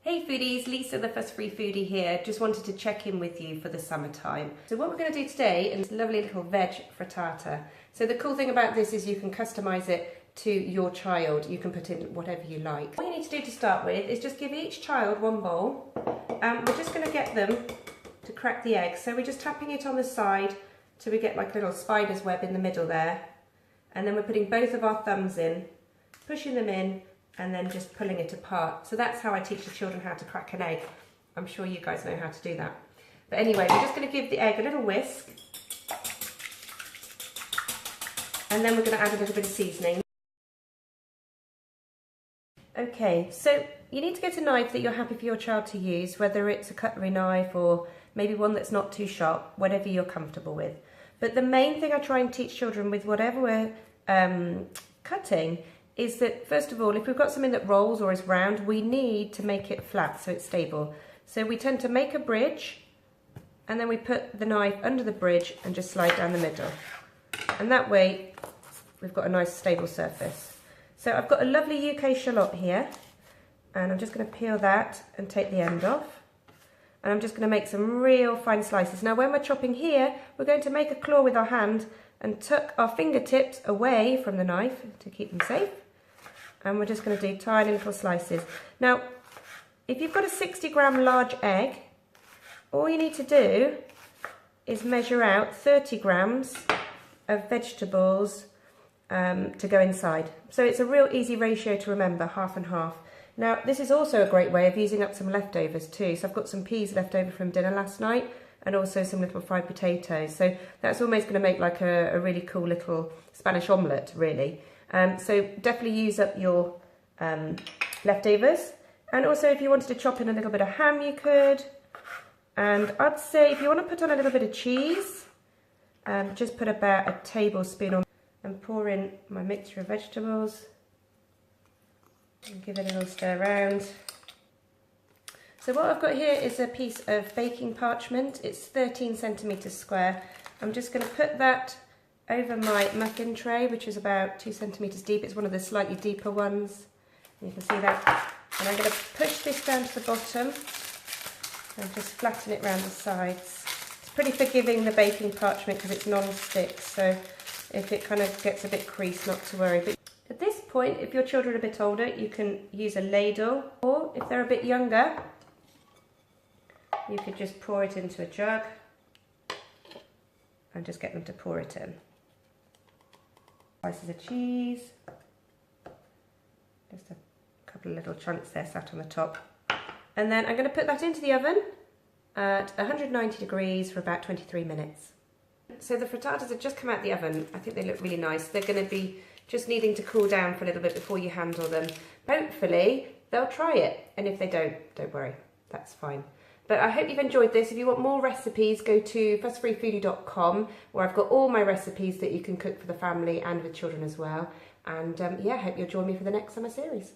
Hey foodies, Lisa the Fuss Free Foodie here. Just wanted to check in with you for the summertime. So what we're going to do today is a lovely little veg frittata. So the cool thing about this is you can customise it to your child. You can put in whatever you like. What you need to do to start with is just give each child one bowl. We're just going to get them to crack the egg. So we're just tapping it on the side till we get like a little spider's web in the middle there. And then we're putting both of our thumbs in, pushing them in, and then just pulling it apart. So that's how I teach the children how to crack an egg. I'm sure you guys know how to do that. But anyway, we're just going to give the egg a little whisk. And then we're going to add a little bit of seasoning. Okay, so you need to get a knife that you're happy for your child to use, whether it's a cutlery knife or maybe one that's not too sharp, whatever you're comfortable with. But the main thing I try and teach children with whatever we're cutting is that, first of all, if we've got something that rolls or is round, we need to make it flat so it's stable. So we tend to make a bridge, and then we put the knife under the bridge and just slide down the middle. And that way, we've got a nice stable surface. So I've got a lovely UK shallot here, and I'm just going to peel that and take the end off. And I'm just going to make some real fine slices. Now when we're chopping here, we're going to make a claw with our hand and tuck our fingertips away from the knife to keep them safe. And we're just going to do tiny little slices. Now, if you've got a 60-gram large egg, all you need to do is measure out 30 grams of vegetables to go inside. So it's a real easy ratio to remember, half and half. Now, this is also a great way of using up some leftovers too. So I've got some peas left over from dinner last night, and also some little fried potatoes. So that's almost going to make like a really cool little Spanish omelette, really. So definitely use up your leftovers. And also if you wanted to chop in a little bit of ham, you could. And I'd say if you want to put on a little bit of cheese, just put about a tablespoon on and pour in my mixture of vegetables. And give it a little stir around. So what I've got here is a piece of baking parchment. It's 13 centimetres square. I'm just going to put that over my muffin tray, which is about 2 centimetres deep. It's one of the slightly deeper ones. And you can see that. And I'm going to push this down to the bottom and just flatten it around the sides. It's pretty forgiving, the baking parchment, because it's non-stick. So if it kind of gets a bit creased, not to worry. But at this point, if your children are a bit older, you can use a ladle. Or if they're a bit younger, you could just pour it into a jug and just get them to pour it in. Slices of cheese, just a couple of little chunks there sat on the top. And then I'm going to put that into the oven at 190 degrees for about 23 minutes. So the frittatas have just come out of the oven. I think they look really nice. They're going to be just needing to cool down for a little bit before you handle them. Hopefully they'll try it, and if they don't worry, that's fine. But I hope you've enjoyed this. If you want more recipes, go to fussfreefoodie.com, where I've got all my recipes that you can cook for the family and with children as well. And yeah, I hope you'll join me for the next summer series.